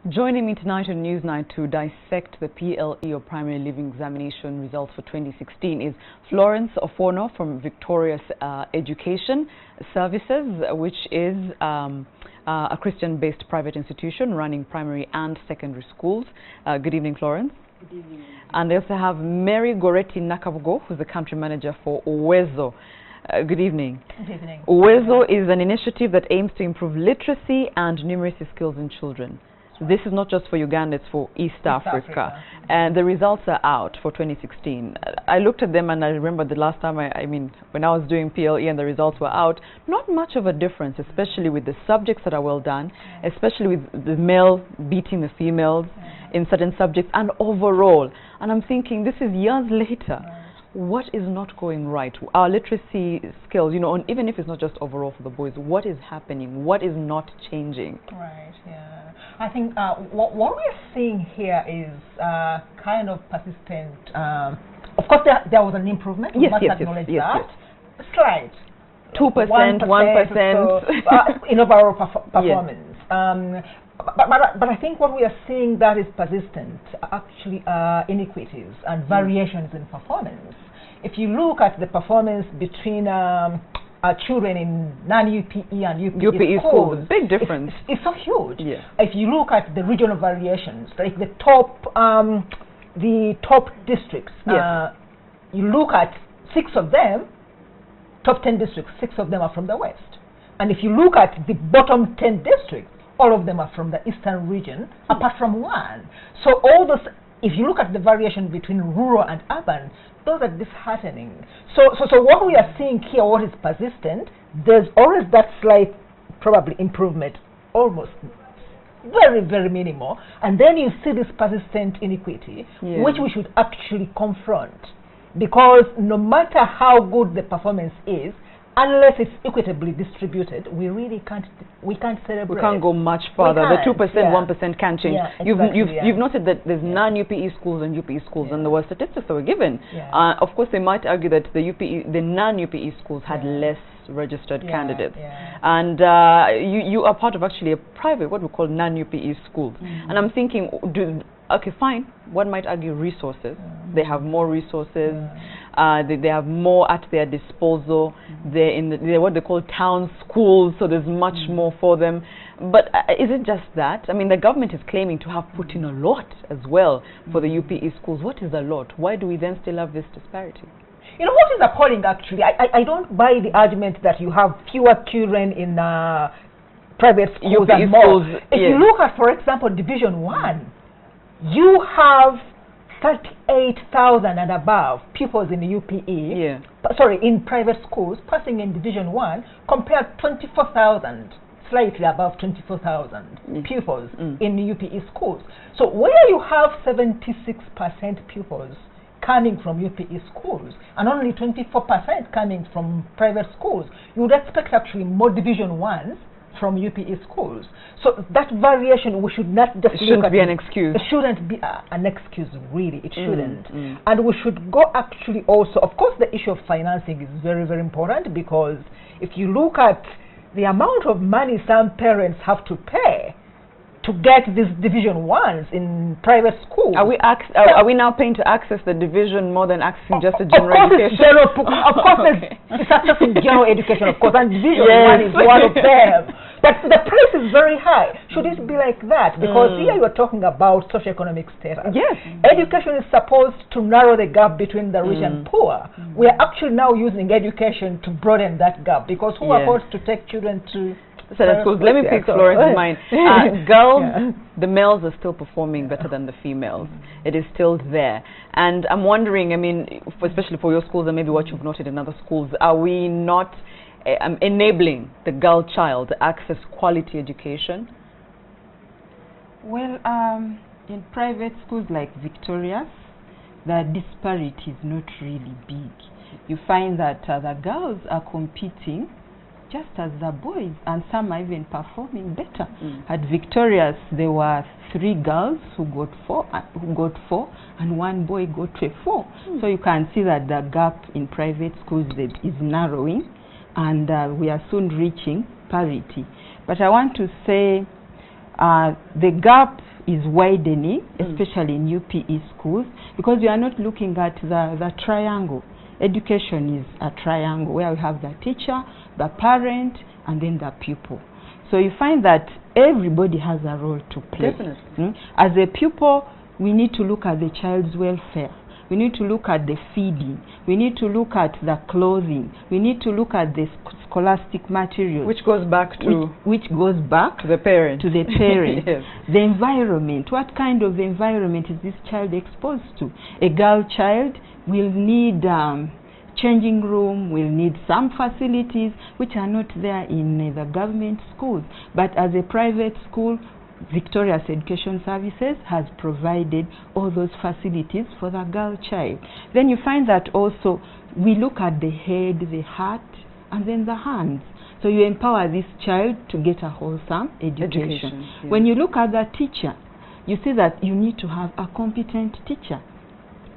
Joining me tonight on Newsnight to dissect the PLE or Primary Living Examination results for 2016 is Florence Ofono from Victorious Education Services, which is a Christian-based private institution running primary and secondary schools. Good evening, Florence. Good evening. And they also have Mary Goretti Nakavugo, who's the country manager for UWEZO. Good evening. Good evening. UWEZO is an initiative that aims to improve literacy and numeracy skills in children. This is not just for Uganda, it's for East Africa. And the results are out for 2016. I looked at them and I remember the last time, I mean, when I was doing PLE and the results were out, not much of a difference, especially with the subjects that are well done, especially with the male beating the females in certain subjects and overall. And I'm thinking, this is years later. What is not going right? Our literacy skills, you know, even if it's not just overall for the boys, what is happening? What is not changing? Right, yeah. I think what we're seeing here is kind of persistent. Of course, there was an improvement. We must acknowledge that. Slight. 2%, 1%. In overall performance. But I think what we are seeing that is persistent actually inequities and variations in performance. If you look at the performance between children in non-UPE and UPE schools, big difference. It's so huge. Yeah. If you look at the regional variations, like the top districts, you look at 6 of them, top 10 districts, 6 of them are from the West. And if you look at the bottom 10 districts, all of them are from the eastern region, apart from 1. So all those, if you look at the variation between rural and urban, those are disheartening. So what we are seeing here, what is persistent, there's always that slight, probably improvement, almost very, very minimal. And then you see this persistent inequity, which we should actually confront. Because no matter how good the performance is, unless it's equitably distributed, we really can't celebrate. We can't go much further. The 2%, 1% can change. You've noted that there's non-UPE schools and UPE schools, and there were statistics that were given. Of course, they might argue that the non-UPE schools had less registered candidates. And you are part of actually a private, what we call non-UPE schools. And I'm thinking, okay, fine, one might argue resources. They have more resources. They have more at their disposal. They're what they call town schools, so there's much more for them. But is it just that? I mean, the government is claiming to have put in a lot as well for the UPE schools. What is a lot? Why do we then still have this disparity? You know, what is appalling actually, I don't buy the argument that you have fewer children in private schools and more. If you look at, for example, Division 1, you have 38,000 and above pupils in the UPE, in private schools, passing in Division 1, compared to 24,000, slightly above 24,000 pupils in the UPE schools. So where you have 76% pupils coming from UPE schools and only 24% coming from private schools, you would expect actually more Division 1s from UPE schools. So that variation, we should not just it shouldn't be an excuse. It shouldn't be an excuse, really. It shouldn't. And we should go actually also, of course, the issue of financing is very, very important, because if you look at the amount of money some parents have to pay to get these Division 1s in private schools. Are we now paying to access the division more than accessing just a general education? Of course, it's accessing general education, of course, and Division 1 is one of them. But the price is very high. Should it be like that? Because here you are talking about socioeconomic status. Yes. Education is supposed to narrow the gap between the rich and poor. We are actually now using education to broaden that gap, because who affords to take children to schools? Let me pick Florence's mind. Girls, the males are still performing better than the females. It is still there. And I'm wondering, I mean, especially for your schools and maybe what you've noted in other schools, are we not enabling the girl child to access quality education? Well, in private schools like Victorious, the disparity is not really big. You find that the girls are competing just as the boys, and some are even performing better. At Victorious, there were 3 girls who got 4, and 1 boy got a 4. So you can see that the gap in private schools is narrowing, and we are soon reaching parity. But I want to say the gap is widening, especially in UPE schools, because we are not looking at the triangle. Education is a triangle where we have the teacher, the parent, and then the pupil. So you find that everybody has a role to play. Definitely. As a pupil, we need to look at the child's welfare. We need to look at the feeding. We need to look at the clothing. We need to look at the scholastic materials. Which goes back to... Which goes back to the parent. To the parent. Yes. The environment. What kind of environment is this child exposed to? A girl child will need changing room, will need some facilities which are not there in the government schools. But as a private school, Victoria's Education Services has provided all those facilities for the girl child. Then you find that also we look at the head, the heart, and then the hands. So you empower this child to get a wholesome education. Yeah. When you look at the teacher, you see that you need to have a competent teacher.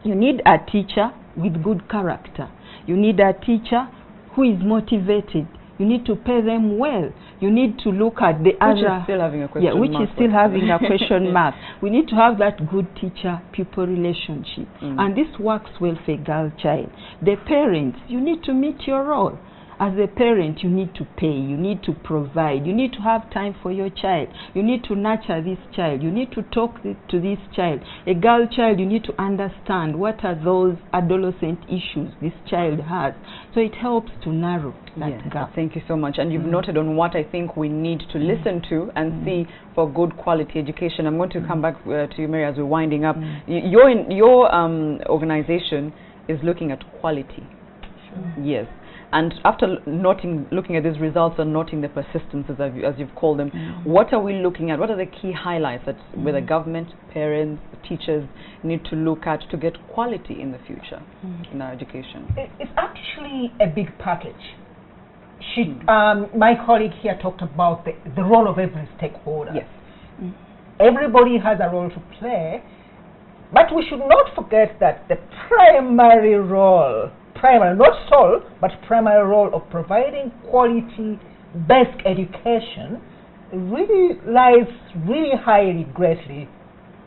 You need a teacher with good character. You need a teacher who is motivated. You need to pay them well. You need to look at the which is still having a question mark. Which is still having a question mark. We need to have that good teacher-pupil relationship. And this works well for a girl child. The parents, you need to meet your role. As a parent, you need to pay, you need to provide, you need to have time for your child, you need to nurture this child, you need to talk to this child. A girl child, you need to understand what are those adolescent issues this child has. So it helps to narrow that gap. Thank you so much. And you've noted on what I think we need to listen to and see for good quality education. I'm going to come back to you, Mary, as we're winding up. Your organization is looking at quality. Yes. And after looking at these results and noting the persistences, as you've called them, what are we looking at? What are the key highlights that where the government, parents, teachers need to look at to get quality in the future in our education? It's actually a big package. My colleague here talked about the role of every stakeholder. Yes. Everybody has a role to play, but we should not forget that the primary role, not sole, but primary role of providing quality basic education really lies really highly, greatly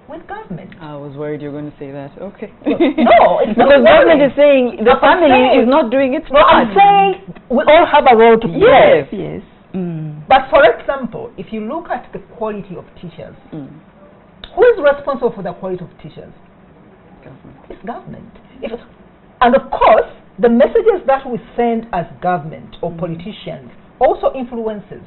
with government. I was worried you were going to say that. Okay. No, it's not. Because government is saying the family is not doing its part. I'm saying we all have a role to play. Yes. But for example, if you look at the quality of teachers, who is responsible for the quality of teachers? Government. It's government. And of course, the messages that we send as government or politicians also influences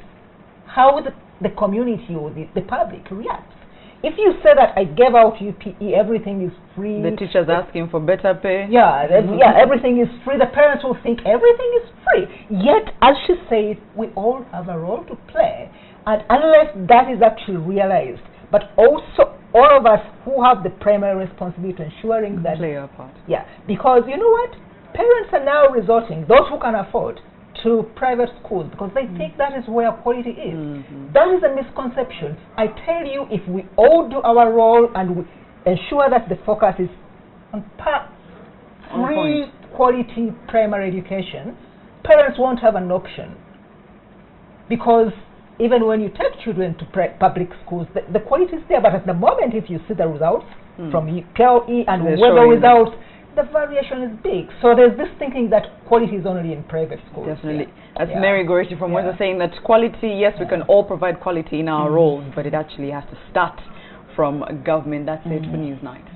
how the community or the public reacts. If you say that I gave out UPE, everything is free. The teachers asking for better pay. Everything is free. The parents will think everything is free. Yet, as she said, we all have a role to play. And unless that is actually realized, but also all of us who have the primary responsibility to ensuring that... Play our part. Yeah, because you know what? Parents are now resorting, those who can afford, to private schools because they think that is where quality is. That is a misconception. I tell you, if we all do our role and we ensure that the focus is on free quality primary education, parents won't have an option. Because even when you take children to public schools, the quality is there, but at the moment if you see the results from PLE and UWEZO results, the variation is big. So there's this thinking that quality is only in private schools. Definitely. That's Mary Goretti from UWEZO saying that quality, yes, we can all provide quality in our roles, but it actually has to start from government. That's it for Newsnight.